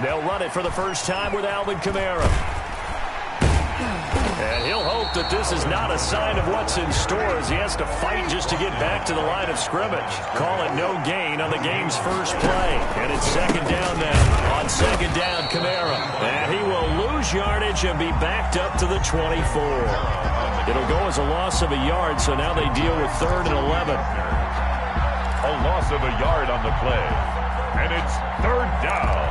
They'll run it for the first time with Alvin Kamara. And he'll hope that this is not a sign of what's in store as he has to fight just to get back to the line of scrimmage. Call it no gain on the game's first play. And it's second down now. On second down, Kamara. And he will lose yardage and be backed up to the 24. It'll go as a loss of a yard, so now they deal with 3rd and 11. A loss of a yard on the play. And it's 3rd down.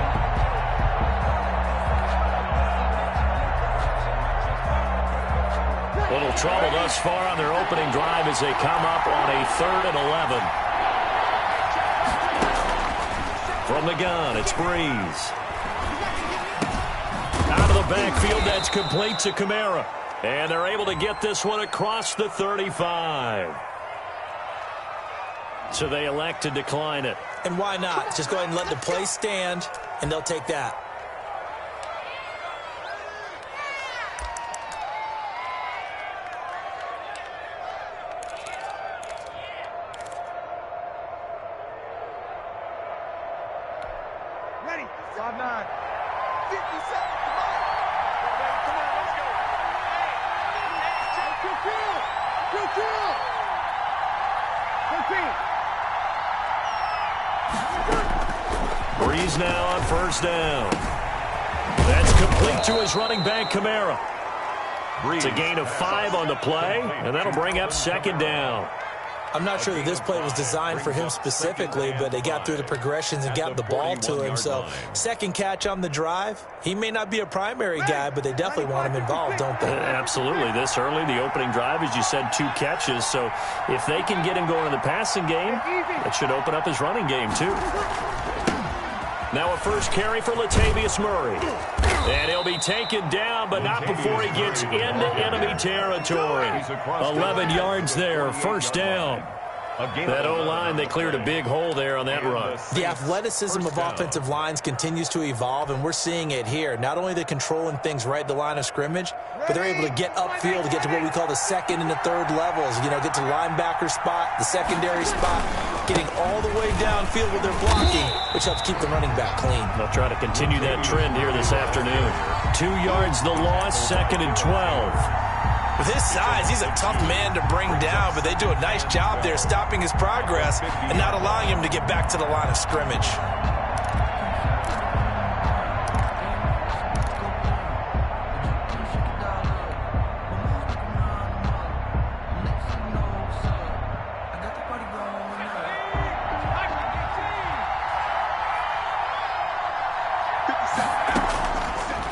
Little trouble thus far on their opening drive as they come up on a 3rd and 11. From the gun, it's Breeze. Out of the backfield, that's complete to Kamara. And they're able to get this one across the 35. So they elect to decline it. And why not? Just go ahead and let the play stand, and they'll take that. Ready, 5-9. 50 seconds, come on. Come on, let's go. Breeze now on first down. That's complete to his running back, Kamara. It's a gain of 5 on the play, and that'll bring up second down. I'm not sure that this play was designed for him specifically, but they got through the progressions and got the ball to him. So second catch on the drive. He may not be a primary guy, but they definitely want him involved, don't they? Absolutely. This early, the opening drive, as you said, 2 catches. So if they can get him going in the passing game, that should open up his running game too. Now a first carry for Latavius Murray. And he'll be taken down, but not before he gets into enemy territory. 11 yards there, first down. That O-line, they cleared a big hole there on that run. The athleticism of offensive lines continues to evolve, and we're seeing it here. Not only they're controlling things right at the line of scrimmage, but they're able to get upfield to get to what we call the second and the third levels. You know, get to linebacker spot, the secondary spot, getting all the way downfield with their blocking, which helps keep the running back clean. They'll try to continue that trend here this afternoon. 2 yards the loss, 2nd and 12. With his size, he's a tough man to bring down, but they do a nice job there stopping his progress and not allowing him to get back to the line of scrimmage.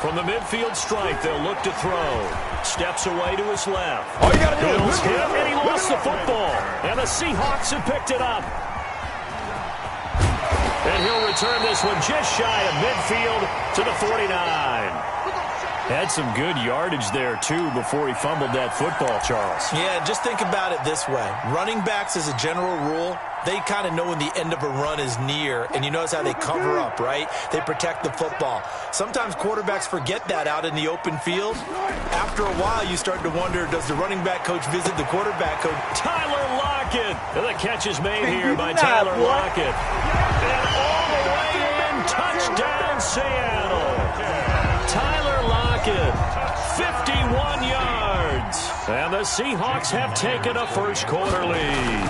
From the midfield stripe, they'll look to throw. Steps away to his left. All you gotta do Bills is hit, and he lost the football. And the Seahawks have picked it up. And he'll return this one just shy of midfield to the 49. Had some good yardage there, too, before he fumbled that football, Charles. Yeah, just think about it this way. Running backs, as a general rule, they kind of know when the end of a run is near, and you notice how they cover up, right? They protect the football. Sometimes quarterbacks forget that out in the open field. After a while, you start to wonder, does the running back coach visit the quarterback coach? Tyler Lockett. And the catch is made here by Tyler Lockett. And all the way in, touchdown, Seattle. Tyler Lockett, 51 yards. And the Seahawks have taken a first-quarter lead.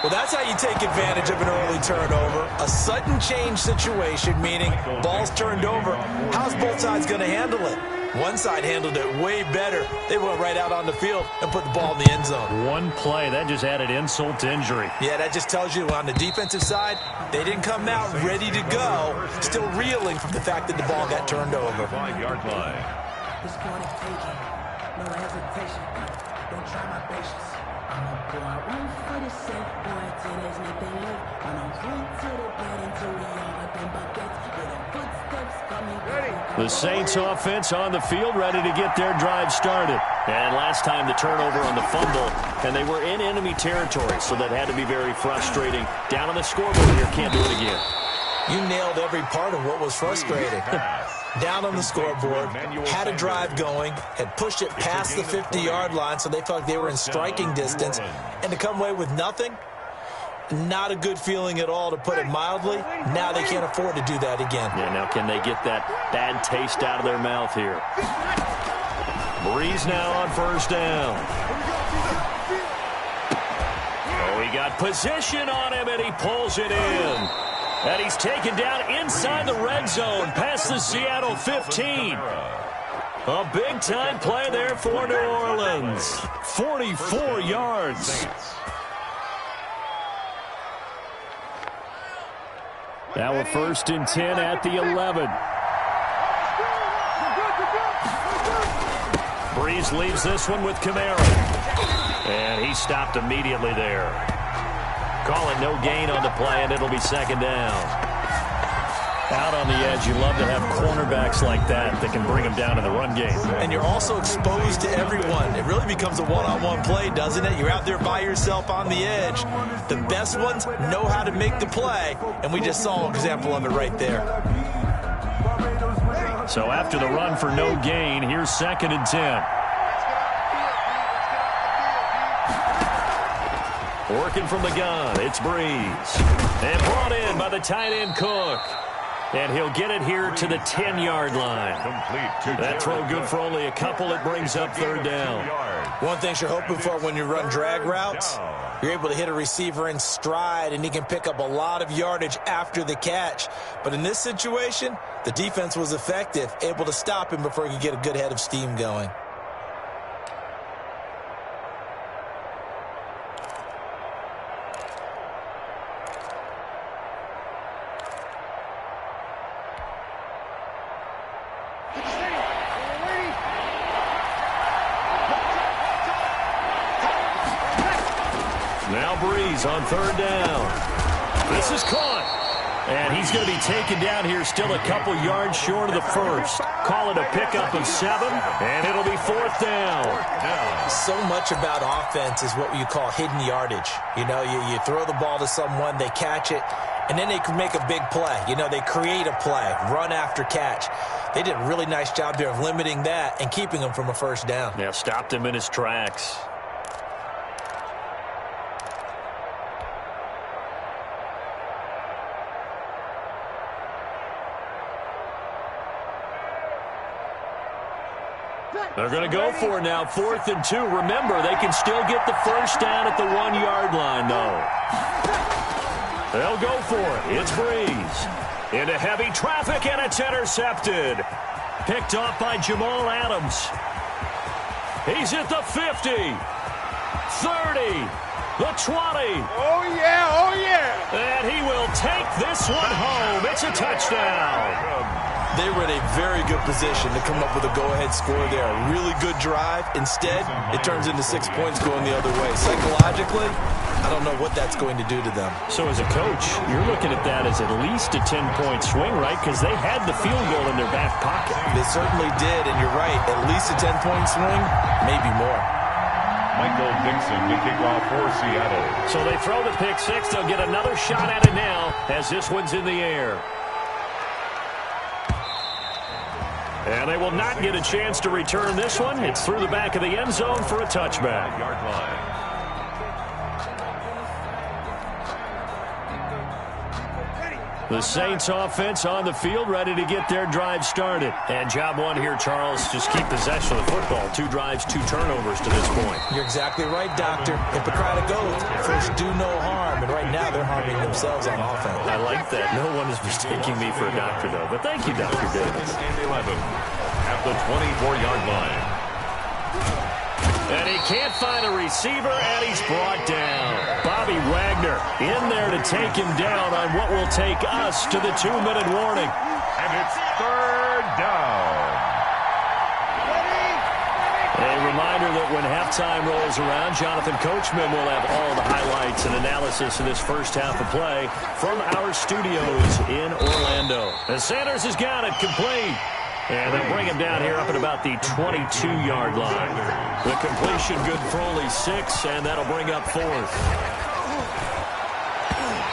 Well, that's how you take advantage of an early turnover. A sudden change situation, meaning ball's turned over. How's both sides going to handle it? One side handled it way better. They went right out on the field and put the ball in the end zone. One play, that just added insult to injury. Yeah, that just tells you on the defensive side, they didn't come out ready to go, still reeling from the fact that the ball got turned over. 5-yard line. No hesitation. Don't try my patience. I'm a boy, one for the safe boy, till there's nothing left. I'm on front to the bed until we all up in buckets. With the footsteps coming. The Saints offense on the field, ready to get their drive started. And last time the turnover on the fumble, and they were in enemy territory, so that had to be very frustrating. Down on the scoreboard here, can't do it again. You nailed every part of what was frustrating. Down on the scoreboard, had a drive going, had pushed it past the 50-yard line, so they felt like they were in striking distance, and to come away with nothing, not a good feeling at all, to put it mildly. Now they can't afford to do that again. Yeah, now can they get that bad taste out of their mouth here? Breeze now on first down. Oh, he got position on him, and he pulls it in. And he's taken down inside the red zone past the Seattle 15. A big-time play there for New Orleans. 44 yards. Now a 1st and 10 at the 11. Breeze leaves this one with Kamara. And he stopped immediately there. Call it no gain on the play, and it'll be 2nd down. Out on the edge, you love to have cornerbacks like that can bring them down in the run game. And you're also exposed to everyone. It really becomes a one-on-one play, doesn't it? You're out there by yourself on the edge. The best ones know how to make the play, and we just saw an example of it right there. So after the run for no gain, here's 2nd and 10. Working from the gun, it's Breeze. And brought in by the tight end Cook. And he'll get it here to the 10-yard line. That throw good for only a couple. It brings up 3rd down. One thing you're hoping for when you run drag routes, you're able to hit a receiver in stride, and he can pick up a lot of yardage after the catch. But in this situation, the defense was effective, able to stop him before he could get a good head of steam going. Now Breeze on 3rd down. This is caught. And he's going to be taken down here, still a couple yards short of the 1st. Call it a pickup of 7, and it'll be 4th down. So much about offense is what you call hidden yardage. You know, you throw the ball to someone, they catch it, and then they can make a big play. You know, they create a play, run after catch. They did a really nice job there of limiting that and keeping him from a 1st down. Yeah, stopped him in his tracks. They're going to go for it now, 4th and 2. Remember, they can still get the 1st down at the 1-yard line, though. They'll go for it. It's Breeze. Into heavy traffic, and it's intercepted. Picked off by Jamal Adams. He's at the 50, 30, the 20. Oh, yeah, oh, yeah. And he will take this one home. It's a touchdown. They were in a very good position to come up with a go-ahead score there. A really good drive. Instead, it turns into 6 points going the other way. Psychologically, I don't know what that's going to do to them. So as a coach, you're looking at that as at least a 10-point swing, right? Because they had the field goal in their back pocket. They certainly did, and you're right. At least a 10-point swing, maybe more. Michael Dixon to kick off for Seattle. So they throw the pick 6. They'll get another shot at it now as this one's in the air. And they will not get a chance to return this one. It's through the back of the end zone for a touchback. Yard line. The Saints offense on the field, ready to get their drive started. And job one here, Charles, just keep possession of the football. 2 drives, 2 turnovers to this point. You're exactly right, Doctor. Hippocratic oath. First, do no harm. And right now, they're harming themselves on offense. I like that. No one is mistaking me for a doctor, though. But thank you, Dr. Davis. And 11 at the 24-yard line. And he can't find a receiver, and he's brought down. Bobby Wagner in there to take him down on what will take us to the 2-minute warning. And it's 3rd down. A reminder that when halftime rolls around, Jonathan Coachman will have all the highlights and analysis of this first half of play from our studios in Orlando. And Sanders has got it complete. And they'll bring him down here up at about the 22-yard line. The completion good for only 6, and that'll bring up 4th.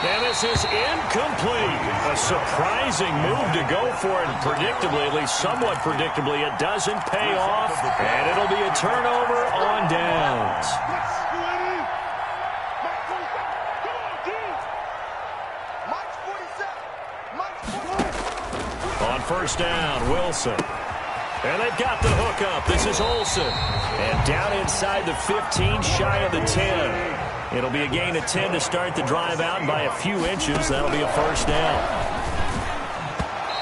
And this is incomplete. A surprising move to go for it. Predictably, at least somewhat predictably, it doesn't pay off. And it'll be a turnover on downs. On first down, Wilson. And they've got the hook up. This is Olsen. And down inside the 15, shy of the 10. It'll be a gain of 10 to start the drive out, and by a few inches, that'll be a first down.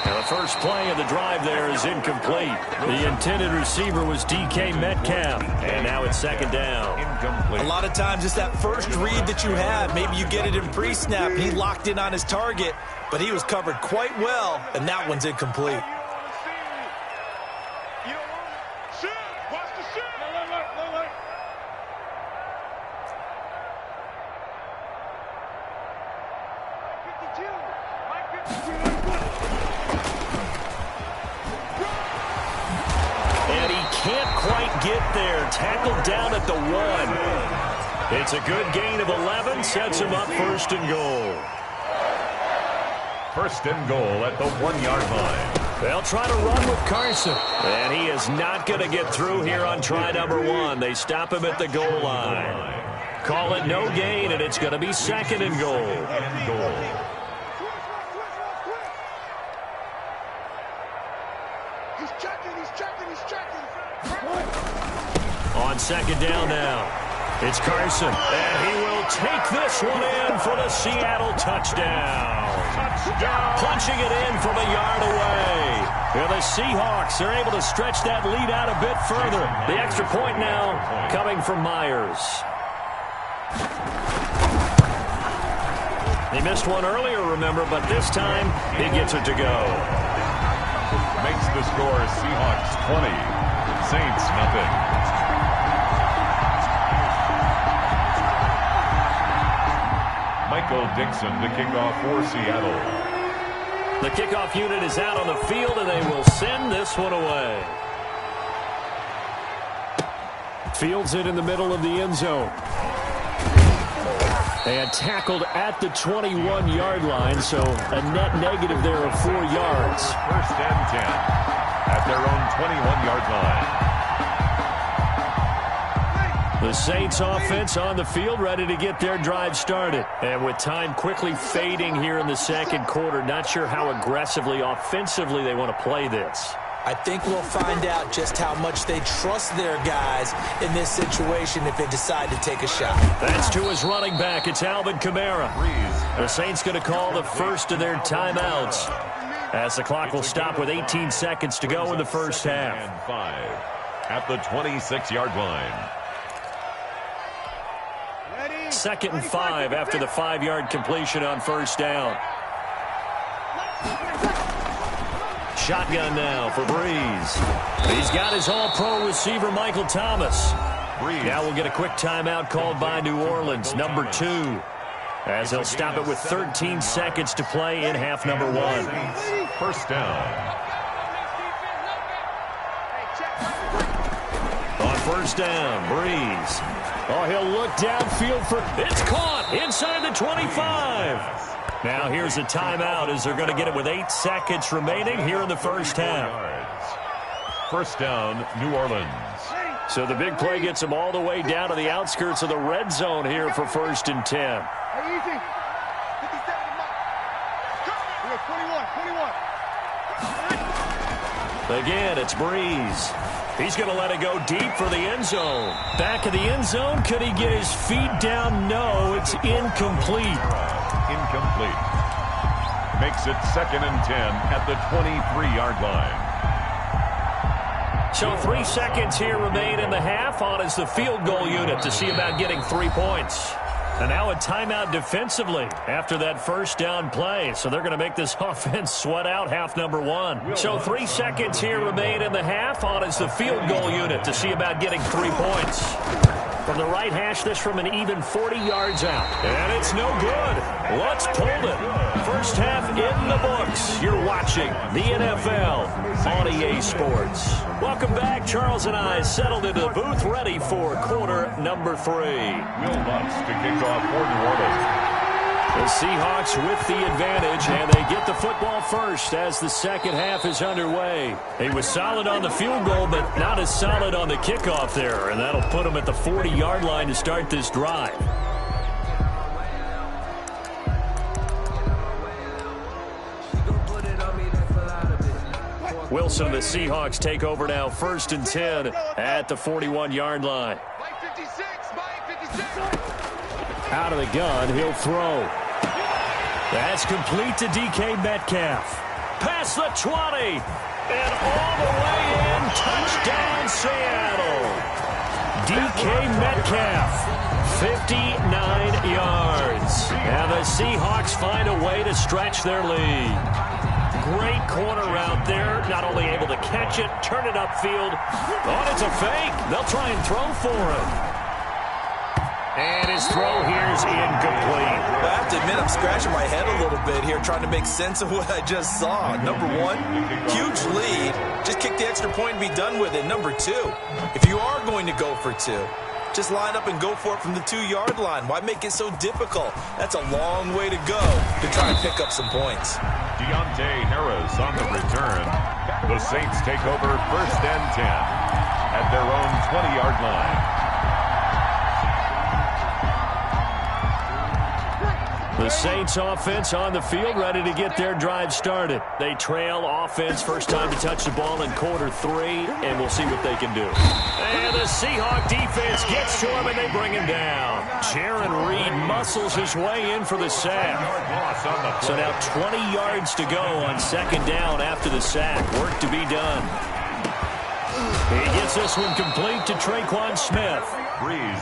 Now the first play of the drive there is incomplete. The intended receiver was DK Metcalf, and now it's second down. Incomplete. A lot of times it's that first read that you have. Maybe you get it in pre-snap. He locked in on his target, but he was covered quite well, and that one's incomplete. And he can't quite get there. Tackled down at the 1. It's a good gain of 11. Sets him up first and goal. First and goal at the 1-yard line. They'll try to run with Carson. And he is not going to get through here on try number 1. They stop him at the goal line. Call it no gain, and it's going to be second and goal. On second down now, it's Carson. And he will take this one in for the Seattle touchdown. Punching it in from a yard away. And the Seahawks are able to stretch that lead out a bit further. The extra point now coming from Myers. They missed one earlier, remember, but this time he gets it to go. Makes the score Seahawks 20, Saints nothing. Michael Dixon to kick off for Seattle. The kickoff unit is out on the field, and they will send this one away. Fields it in the middle of the end zone. And tackled at the 21-yard line, so a net negative there of 4 yards. First and 10 at their own 21-yard line. The Saints offense on the field, ready to get their drive started. And with time quickly fading here in the second quarter, not sure how aggressively, offensively they want to play this. I think we'll find out just how much they trust their guys in this situation if they decide to take a shot. That's to his running back. It's Alvin Kamara. The Saints going to call the first of their timeouts, as the clock will stop with 18 seconds to go in the first half. And 5 at the 26-yard line. Second and 5 after the 5-yard completion on first down. Shotgun now for Breeze. He's got his all-pro receiver, Michael Thomas. Now we'll get a quick timeout called by New Orleans, number 2, as they'll stop it with 13 seconds to play in half number 1. First down. On first down, Breeze. Oh, he'll look downfield for... It's caught inside the 25. Now here's a timeout as they're going to get it with 8 seconds remaining here in the first half. First down, New Orleans. So the big play gets them all the way down to the outskirts of the red zone here for first and 10. Again, it's Breeze. He's going to let it go deep for the end zone. Back of the end zone. Could he get his feet down? No, it's incomplete. Incomplete. Makes it second and 10 at the 23-yard line. So 3 seconds here remain in the half. On is the field goal unit to see about getting 3 points. And now a timeout defensively after that first down play. So they're going to make this offense sweat out half number 1. So 3 seconds here remain in the half. On is the field goal unit to see about getting 3 points. From the right hash, this from an even 40 yards out. And it's no good. Lutz pulled it. First half in the books. You're watching the NFL on EA Sports. Welcome back. Charles and I settled into the booth, ready for quarter number 3. Will Lutz to kick off for New Orleans. The Seahawks with the advantage, and they get the football first as the second half is underway. He was solid on the field goal, but not as solid on the kickoff there, and that'll put him at the 40-yard line to start this drive. Wilson and the Seahawks take over now, 1st and 10 at the 41-yard line. Out of the gun, he'll throw. That's complete to DK Metcalf. Past the 20. And all the way in. Touchdown, Seattle. DK Metcalf, 59 yards. And the Seahawks find a way to stretch their lead. Great corner route there. Not only able to catch it, turn it upfield. Oh, it's a fake. They'll try and throw for him. And his throw here is incomplete. I have to admit, I'm scratching my head a little bit here trying to make sense of what I just saw. Number 1, huge lead. Just kick the extra point and be done with it. Number 2, if you are going to go for 2, just line up and go for it from the 2-yard line. Why make it so difficult? That's a long way to go to try and pick up some points. Deontay Harris on the return. The Saints take over 1st and 10 at their own 20-yard line. The Saints offense on the field, ready to get their drive started. They trail offense, first time to touch the ball in quarter 3, and we'll see what they can do. And the Seahawk defense gets to him, and they bring him down. Jaron Reed muscles his way in for the sack. So now 20 yards to go on 2nd down after the sack. Work to be done. He gets this one complete to Traquan Smith.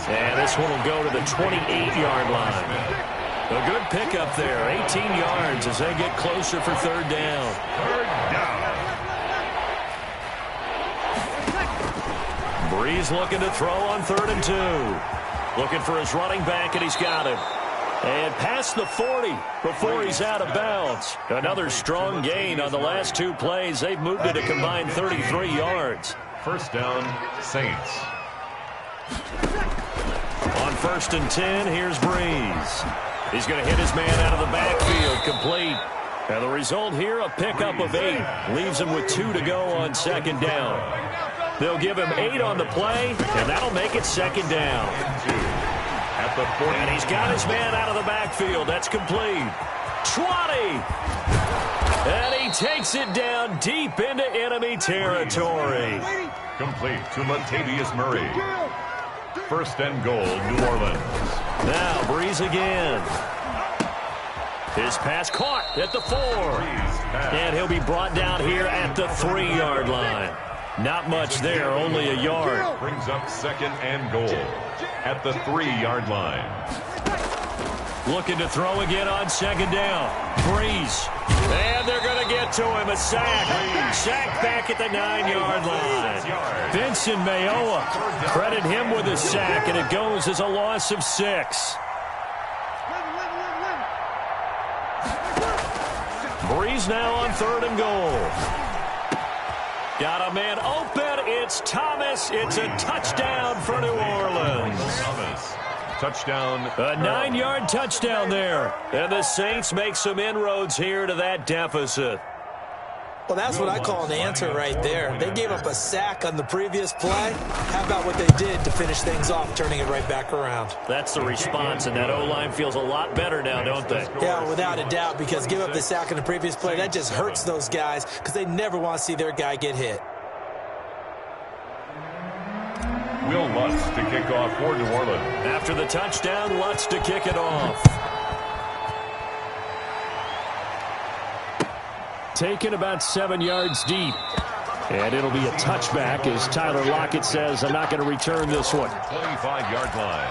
And this one will go to the 28-yard line. A good pickup there, 18 yards as they get closer for 3rd down. 3rd down. Breeze looking to throw on 3rd and 2. Looking for his running back, and he's got him. And past the 40 before he's out of bounds. Another strong gain on the last 2 plays. They've moved it a combined 33 yards. 1st down, Saints. On 1st and 10, here's Breeze. He's going to hit his man out of the backfield, complete. And the result here, a pickup of 8. Leaves him with 2 to go on 2nd down. They'll give him 8 on the play, and that'll make it 2nd down. At the 40. And he's got his man out of the backfield. That's complete. 20. And he takes it down deep into enemy territory. Complete to Latavius Murray. 1st and goal, New Orleans. Now Breeze again. His pass caught at the 4. And he'll be brought down here at the 3-yard line. Not much there, only a yard. Brings up 2nd and goal at the 3-yard line. Looking to throw again on 2nd down. Breeze. And they're going to get to him. A sack. Sack back at the 9-yard line. Vincent Mayoa. Credit him with a sack, and it goes as a loss of 6. Breeze now on 3rd and goal. Got a man open. It's Thomas. It's a touchdown for New Orleans. Thomas. Touchdown. A 9-yard touchdown there. And the Saints make some inroads here to that deficit. Well, that's what I call an answer right there. They gave up a sack on the previous play. How about what they did to finish things off, turning it right back around? That's the response, and that O-line feels a lot better now, don't they? Yeah, without a doubt, because give up the sack on the previous play, that just hurts those guys because they never want to see their guy get hit. Will Lutz to kick off for New Orleans. After the touchdown, Lutz to kick it off. Taken about 7 yards deep. And it'll be a touchback as Tyler Lockett says, I'm not going to return this one. 25-yard line.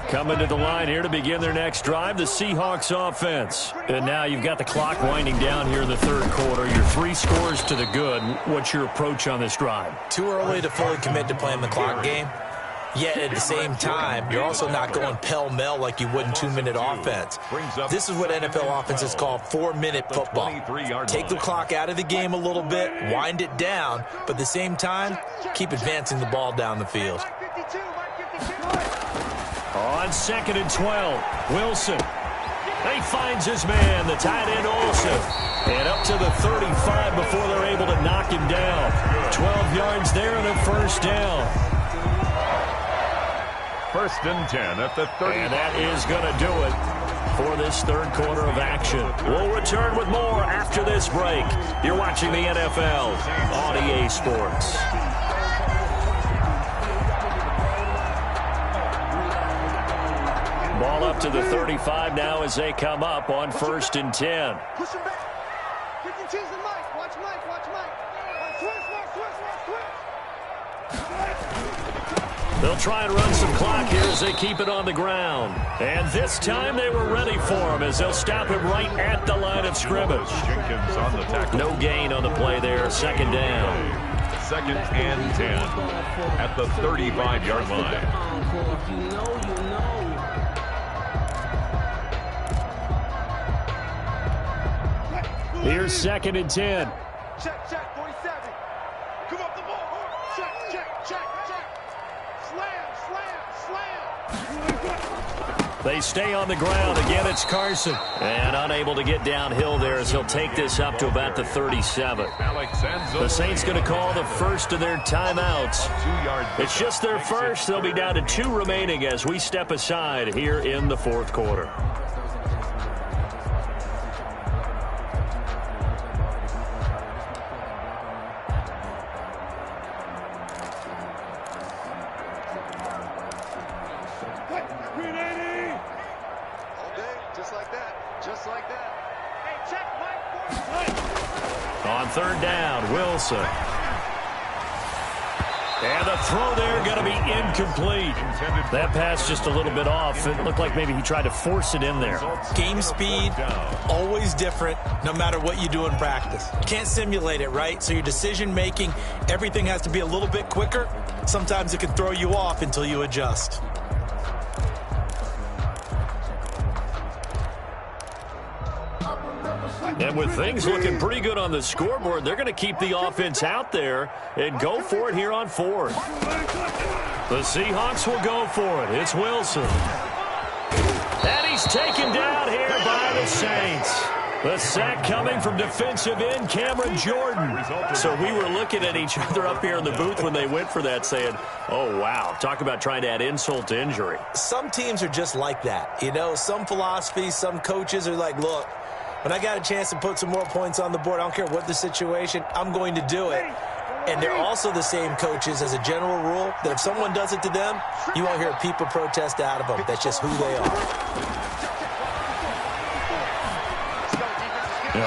Coming to the line here to begin their next drive, the Seahawks offense. And now you've got the clock winding down here in the third quarter. You're 3 scores to the good. What's your approach on this drive? Too early to fully commit to playing the clock game. Yet at the same time, you're also not going pell-mell like you would in 2-minute offense. This is what NFL offenses call 4-minute football. Take the clock out of the game a little bit, wind it down, but at the same time, keep advancing the ball down the field. On 2nd and 12, Wilson. He finds his man, the tight end Olsen. And up to the 35 before they're able to knock him down. 12 yards there and a first down. 1st and 10 at the 30. And that is going to do it for this third quarter of action. We'll return with more after this break. You're watching the NFL on EA Sports. Ball up to the 35 now as they come up on 1st and 10. Push him back. You can choose the Mike. Watch Mike. Watch Mike. Switch. They'll try and run some clock here as they keep it on the ground. And this time they were ready for him as they'll stop him right at the line of scrimmage. Jenkins on the tackle. No gain on the play there. 2nd down. 2nd and 10 at the 35-yard line. Here's 2nd and 10. Check, 47. Come up the ball. Check. Slam. They stay on the ground. Again, it's Carson. And unable to get downhill there as he'll take this up to about the 37. The Saints going to call the first of their timeouts. It's just their first. They'll be down to 2 remaining as we step aside here in the fourth quarter. On 3rd down, Wilson. And the throw there going to be incomplete. That pass just a little bit off. It looked like maybe he tried to force it in there. Game speed, always different, no matter what you do in practice. You can't simulate it, right? So your decision-making, everything has to be a little bit quicker. Sometimes it can throw you off until you adjust. And with things looking pretty good on the scoreboard, they're going to keep the offense out there and go for it here on 4th. The Seahawks will go for it. It's Wilson. And he's taken down here by the Saints. The sack coming from defensive end Cameron Jordan. So we were looking at each other up here in the booth when they went for that saying, oh, wow, talk about trying to add insult to injury. Some teams are just like that. You know, some philosophies, some coaches are like, look, when I got a chance to put some more points on the board, I don't care what the situation, I'm going to do it. And they're also the same coaches as a general rule that if someone does it to them, you won't hear a peep of protest out of them. That's just who they are.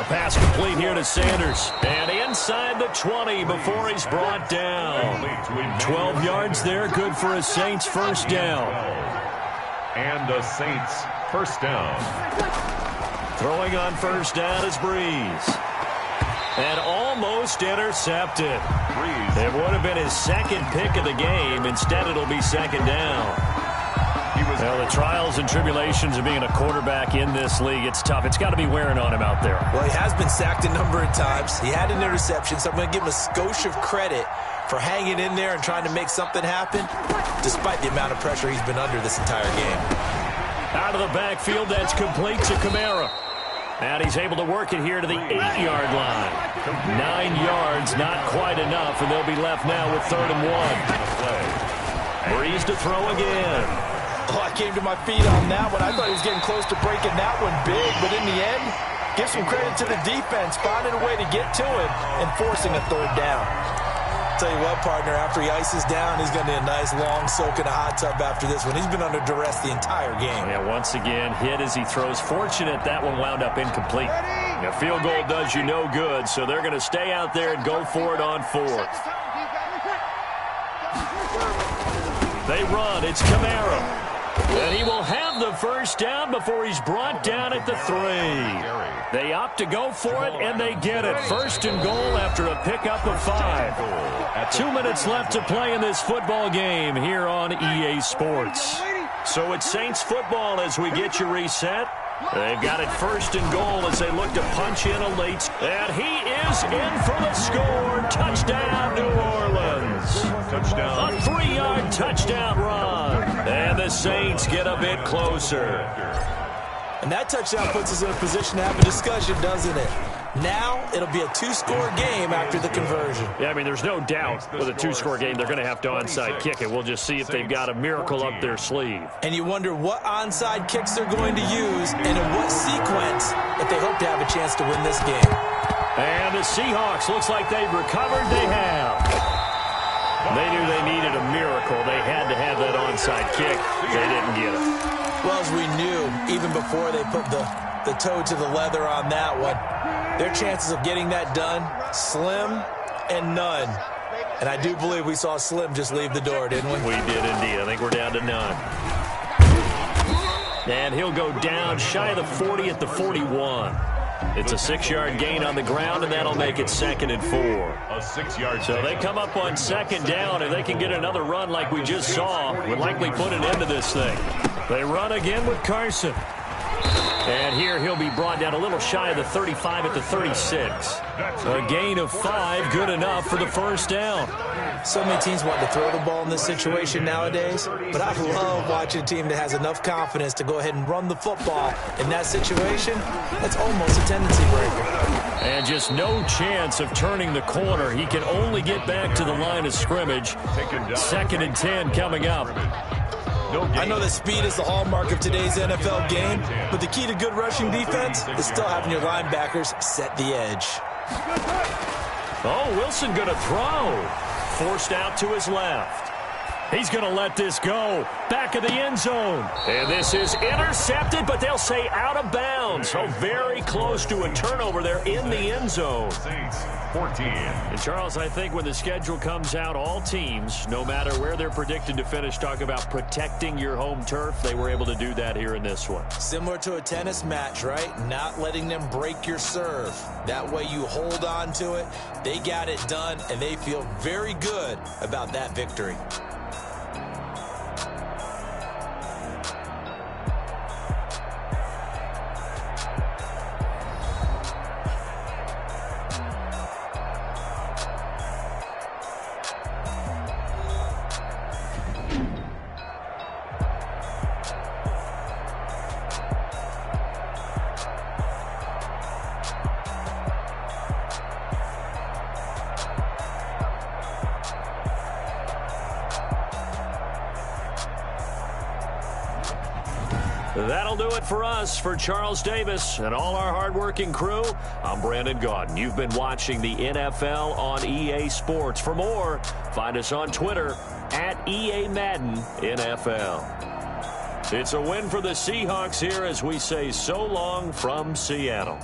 Pass complete here to Sanders. And inside the 20 before he's brought down. 12 yards there, good for a Saints first down. And a Saints first down. Throwing on first down is Breeze. And almost intercepted. It would have been his 2nd pick of the game. Instead, it'll be 2nd down. Well, the trials and tribulations of being a quarterback in this league, it's tough. It's got to be wearing on him out there. Well, he has been sacked a number of times. He had an interception, so I'm going to give him a skosh of credit for hanging in there and trying to make something happen, despite the amount of pressure he's been under this entire game. Out of the backfield, that's complete to Kamara. And he's able to work it here to the 8-yard line. 9 yards, not quite enough, and they'll be left now with 3rd and 1. Breeze to throw again. Oh, I came to my feet on that one. I thought he was getting close to breaking that one big, but in the end, give some credit to the defense, finding a way to get to him and forcing a 3rd down. Tell you what, partner, after he ices down, he's going to need a nice long soak in a hot tub after this one. He's been under duress the entire game. Yeah, once again, hit as he throws. Fortunate that one wound up incomplete. A field goal does you no good, so they're going to stay out there and go for it on 4th. They run. It's Kamara. And he will have the first down before he's brought down at the 3. They opt to go for it, and they get it. First and goal after a pickup of 5. 2 minutes left to play in this football game here on EA Sports. So it's Saints football as we get you reset. They've got it first and goal as they look to punch in a late. And he is in for the score. Touchdown, New Orleans. Touchdown. A 3-yard touchdown run. And the Saints get a bit closer. And that touchdown puts us in a position to have a discussion, doesn't it? Now it'll be a 2-score game after the conversion. Yeah, I mean, there's no doubt with a 2-score game they're going to have to onside kick it. We'll just see if they've got a miracle up their sleeve. And you wonder what onside kicks they're going to use and in what sequence if they hope to have a chance to win this game. And the Seahawks, looks like they've recovered. They have. They knew they needed a miracle. They had to have that onside kick. They didn't get it. Well, as we knew, even before they put the toe to the leather on that one, their chances of getting that done, slim and none. And I do believe we saw Slim just leave the door, didn't we? We did indeed. I think we're down to none. And he'll go down shy of the 40 at the 41. It's a 6-yard gain on the ground, and that'll make it 2nd and 4. A 6-yard. So they come up on 2nd down, and they can get another run like we just saw. Would likely put an end to this thing. They run again with Carson. And here he'll be brought down a little shy of the 35 at the 36. A gain of 5, good enough for the first down. So many teams want to throw the ball in this situation nowadays, but I love watching a team that has enough confidence to go ahead and run the football. In that situation, that's almost a tendency breaker. And just no chance of turning the corner. He can only get back to the line of scrimmage. 2nd and 10 coming up. I know that speed is the hallmark of today's NFL game, but the key to good rushing defense is still having your linebackers set the edge. Oh, Wilson going to throw. Forced out to his left. He's going to let this go. Back of the end zone. And this is intercepted, but they'll say out of bounds. So very close to a turnover there in the end zone. 14. And Charles, I think when the schedule comes out, all teams, no matter where they're predicted to finish, talk about protecting your home turf. They were able to do that here in this one. Similar to a tennis match, right? Not letting them break your serve. That way you hold on to it. They got it done, and they feel very good about that victory. That'll do it for us. For Charles Davis and all our hardworking crew, I'm Brandon Gaudin. You've been watching the NFL on EA Sports. For more, find us on Twitter at EA Madden NFL. It's a win for the Seahawks here as we say so long from Seattle.